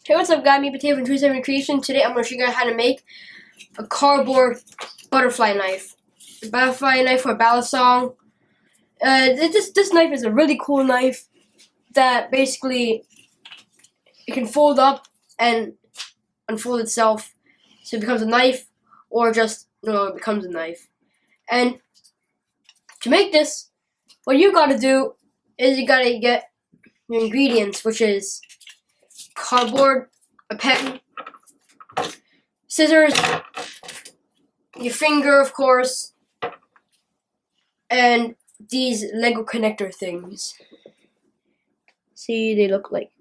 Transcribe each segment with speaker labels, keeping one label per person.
Speaker 1: Hey, what's up, guys? Me, Potato from 27 Creation. Today, I'm going to show you guys how to make a cardboard butterfly knife. A butterfly knife for a ballad song. This knife is a really cool knife that basically it can fold up and unfold itself, so it becomes a knife, or just it becomes a knife. And to make this, what you got to do is you got to get your ingredients, which is cardboard, a pen, scissors, your finger, of course, and these Lego connector things. See, they look like.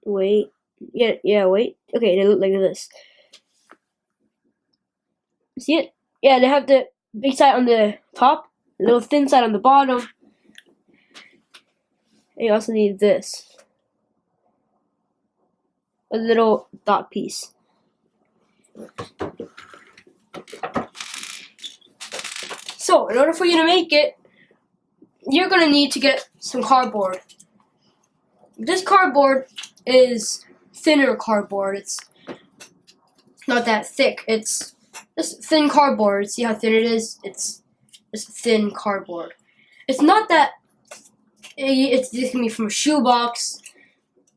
Speaker 1: Wait. Yeah, wait. Okay, they look like this. See it? Yeah, they have the big side on the top, a little thin side on the bottom. And you also need this. A little dot piece. So, in order for you to make it, you're going to need to get some cardboard. This cardboard is thinner cardboard. It's not that thick. It's just thin cardboard. See how thin it is? It's just thin cardboard. It's not that. This can be from a shoebox.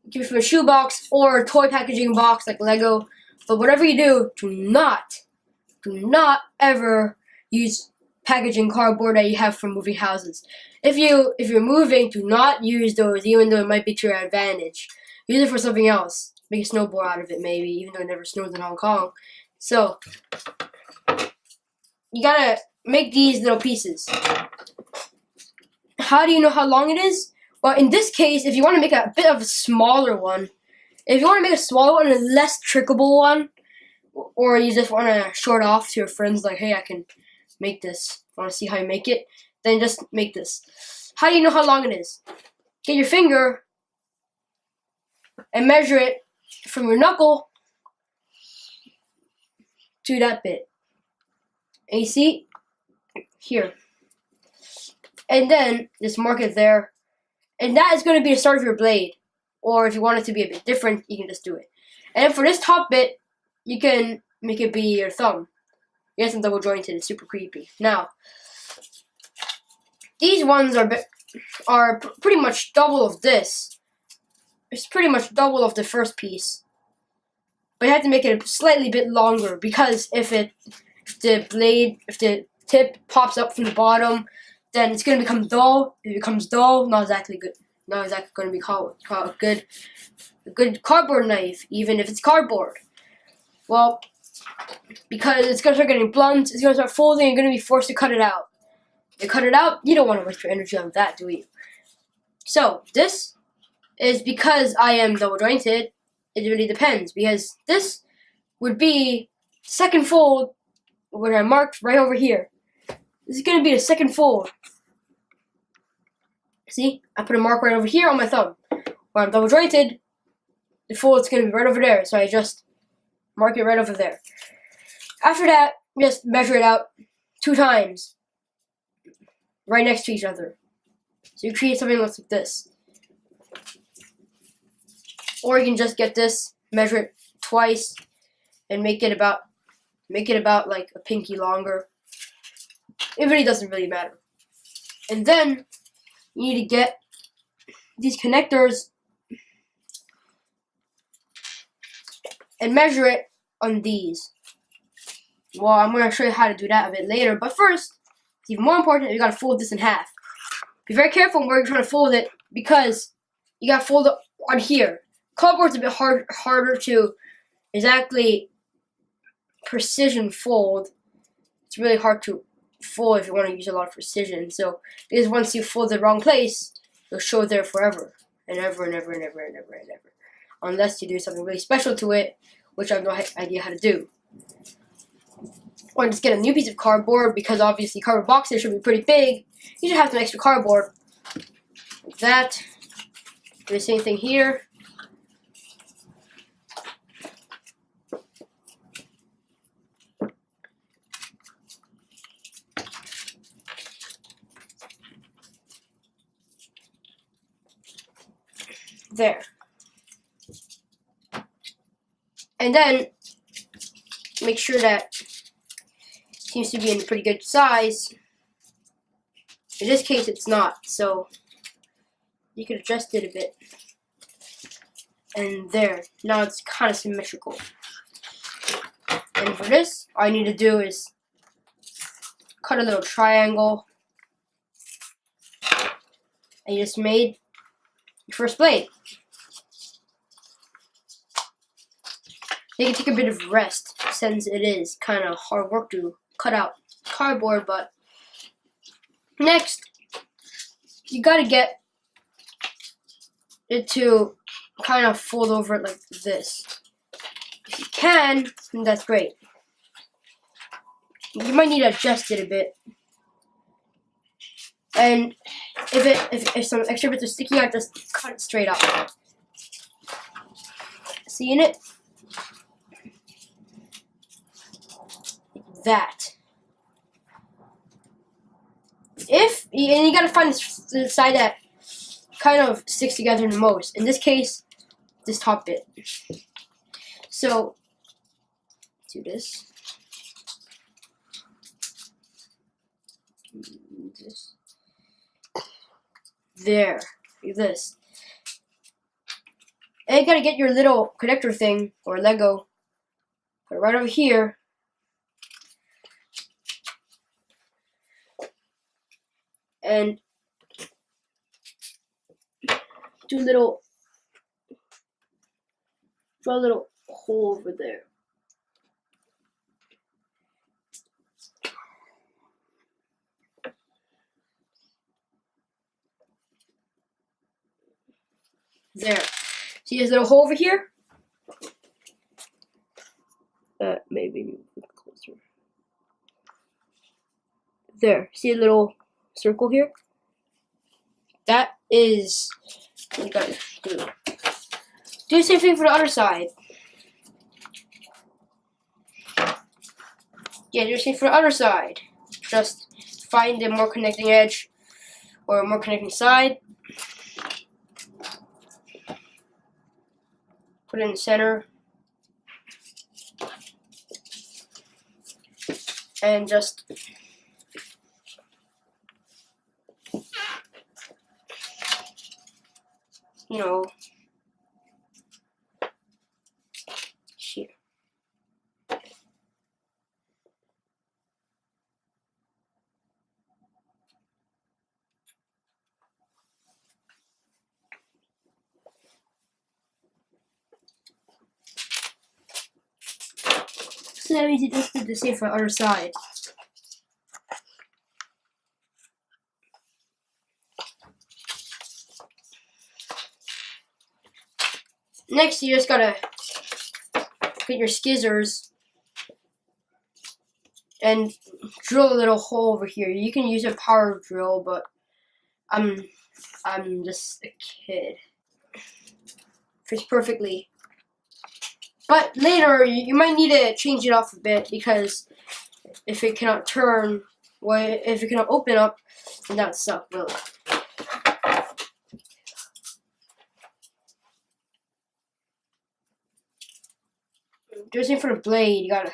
Speaker 1: It can be from a shoebox or a toy packaging box like Lego. But whatever you do, do not ever use packaging cardboard that you have from moving houses. If you're moving, do not use those, even though it might be to your advantage. Use it for something else. Make a snowboard out of it, maybe, even though it never snows in Hong Kong. So you gotta make these little pieces. How do you know how long it is? Well, in this case, if you want to make a bit of a smaller one, if you want to make a smaller one, a less trickable one, or you just want to show it off to your friends, like, hey, I can make this. Want to see how you make it? Then just make this. How do you know how long it is? Get your finger and measure it from your knuckle to that bit. And you see? Here. And then just mark it there. And that is going to be the start of your blade. Or if you want it to be a bit different, you can just do it. And then for this top bit, you can make it be your thumb. Yes, I'm double jointed. It's super creepy. Now, these ones are pretty much double of this. It's pretty much double of the first piece. But you have to make it a slightly bit longer, because if the tip pops up from the bottom, then it's going to become dull. If it becomes dull, not exactly good. Not exactly going to be called a good cardboard knife, even if it's cardboard. Well, because it's going to start getting blunt, it's going to start folding, you're going to be forced to cut it out. You cut it out, you don't want to waste your energy on that, do you? So, this is because I am double jointed, it really depends, because this would be second fold, where I marked right over here. This is going to be the second fold. See, I put a mark right over here on my thumb. When I'm double jointed, the fold's going to be right over there, so I just mark it right over there. After that, just measure it out 2 times, right next to each other. So you create something that looks like this. Or you can just get this, measure it twice, and make it about like a pinky longer. It really doesn't really matter. And then you need to get these connectors and measure it on these. Well, I'm going to show you how to do that a bit later. But first, it's even more important, you got to fold this in half. Be very careful where you're trying to fold it, because you got to fold it on here. Cardboard's a bit harder to exactly precision fold. It's really hard to fold if you want to use a lot of precision. So, because once you fold the wrong place, it'll show there forever. And ever and ever and ever and ever and ever. Unless you do something really special to it, which I have no idea how to do. Or just get a new piece of cardboard, because obviously cardboard boxes should be pretty big. You should have some extra cardboard. Like that. Do the same thing here. There. And then make sure that it seems to be in a pretty good size. In this case, it's not, so you can adjust it a bit. And there, now it's kind of symmetrical. And for this, all I need to do is cut a little triangle. And you just made your first blade. You can take a bit of rest, since it is kind of hard work to cut out cardboard, but next, you gotta get it to kind of fold over it like this. If you can, then that's great. You might need to adjust it a bit. And if some extra bits are sticking out, just cut it straight up. Seeing it? Like that. And you gotta find the side that kind of sticks together the most. In this case, this top bit. So, do this. This. There. Like this. And you gotta get your little connector thing, or Lego. Put it right over here. And draw a little hole over there. There. See this little hole over here? Maybe move it closer. There. See a little circle here? That is what you gotta do. Do the same thing for the other side. Yeah, do the same for the other side. Just find a more connecting edge or a more connecting side. Put it in the center. And just here. So that means you just did the same for the other side. Next, you just gotta get your scissors and drill a little hole over here. You can use a power drill, but I'm just a kid. Fits perfectly. But later, you might need to change it off a bit, because if it cannot turn, well, if it cannot open up, then that would suck, really. Do the same for the blade. You gotta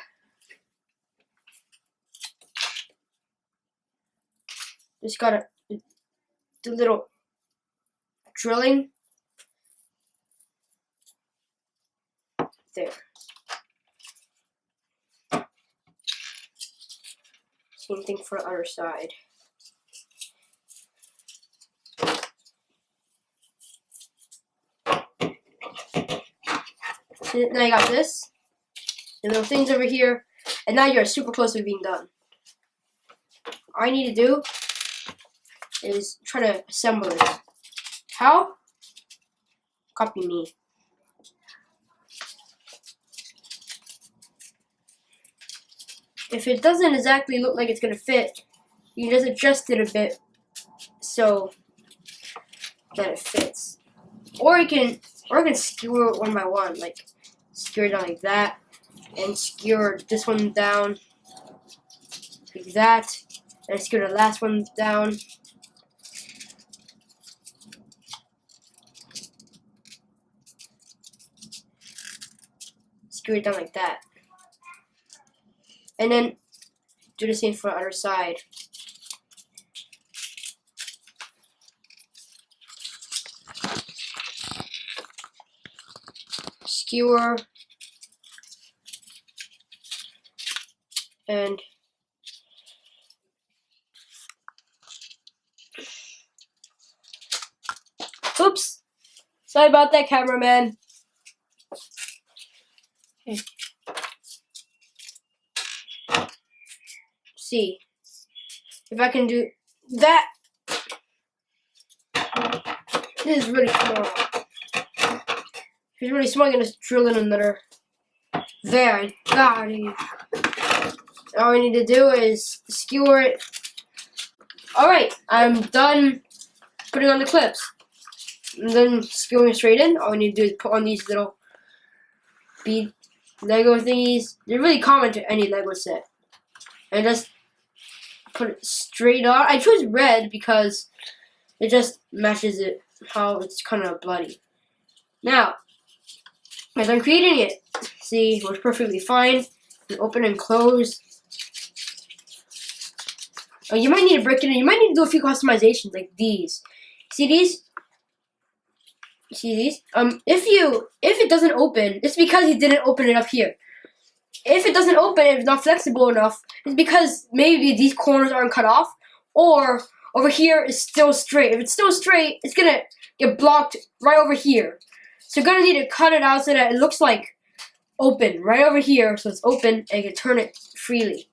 Speaker 1: just gotta do a little drilling. There. Same thing for the other side. So now you got this. The little things over here. And now you're super close to being done. All I need to do is try to assemble it. How? Copy me. If it doesn't exactly look like it's gonna fit, you can just adjust it a bit so that it fits. Or you can skewer it one by one, like skewer it down like that, and skewer this one down like that, and skewer the last one down. screw it down like that. And then do the same for the other side. Skewer. And oops. Sorry about that, cameraman. See if I can do that. This is really small. If it's really small, I'm gonna drill in another. There, I got it. All we need to do is skewer it. Alright, I'm done putting on the clips. And then skewering it straight in. All we need to do is put on these little bead Lego thingies. They're really common to any Lego set. And just put it straight on. I chose red because it just matches it how it's kind of bloody. Now, as I'm creating it, see, it works perfectly fine. You open and close. Oh, you might need to break it in. You might need to do a few customizations like these. See these? See these? If it doesn't open, it's because you didn't open it up here. If it doesn't open, if it's not flexible enough, it's because maybe these corners aren't cut off, or over here is still straight. If it's still straight, it's gonna get blocked right over here. So you're gonna need to cut it out so that it looks like open right over here, so it's open and you can turn it freely.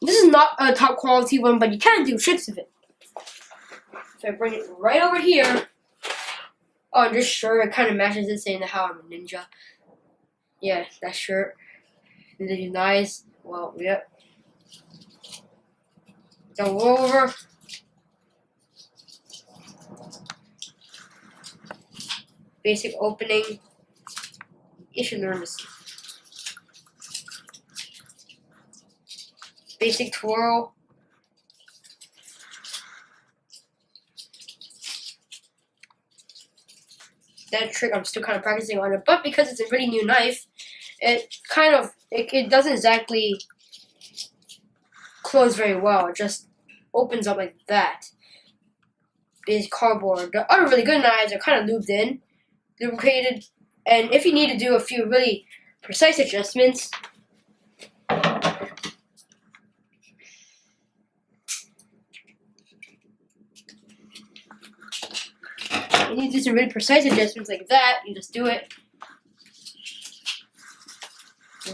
Speaker 1: This is not a top quality one, but you can do tricks with it. So I bring it right over here. Oh, and this shirt, it kind of matches it, saying how I'm a ninja. Yeah, that shirt. Ninja nice. Well, yep. So go over. Basic opening. You should learn this. Basic twirl. That trick I'm still kind of practicing on it, but because it's a really new knife, it doesn't exactly close very well. It just opens up like that. It's cardboard. The other really good knives are kind of lubed in, lubricated, and if you need to do a few really precise adjustments, you need to do some really precise adjustments like that, you just do it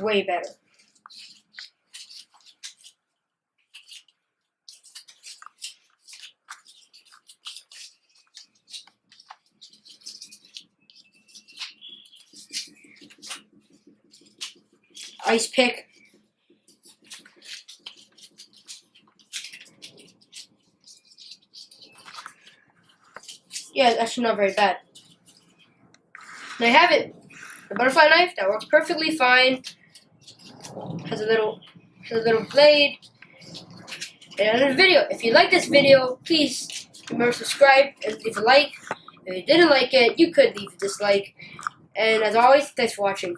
Speaker 1: way better. Ice pick. Yeah, it's actually not very bad. And I have it. The butterfly knife that works perfectly fine. Has a little blade. And another video. If you like this video, please remember to subscribe and leave a like. If you didn't like it, you could leave a dislike. And as always, thanks for watching.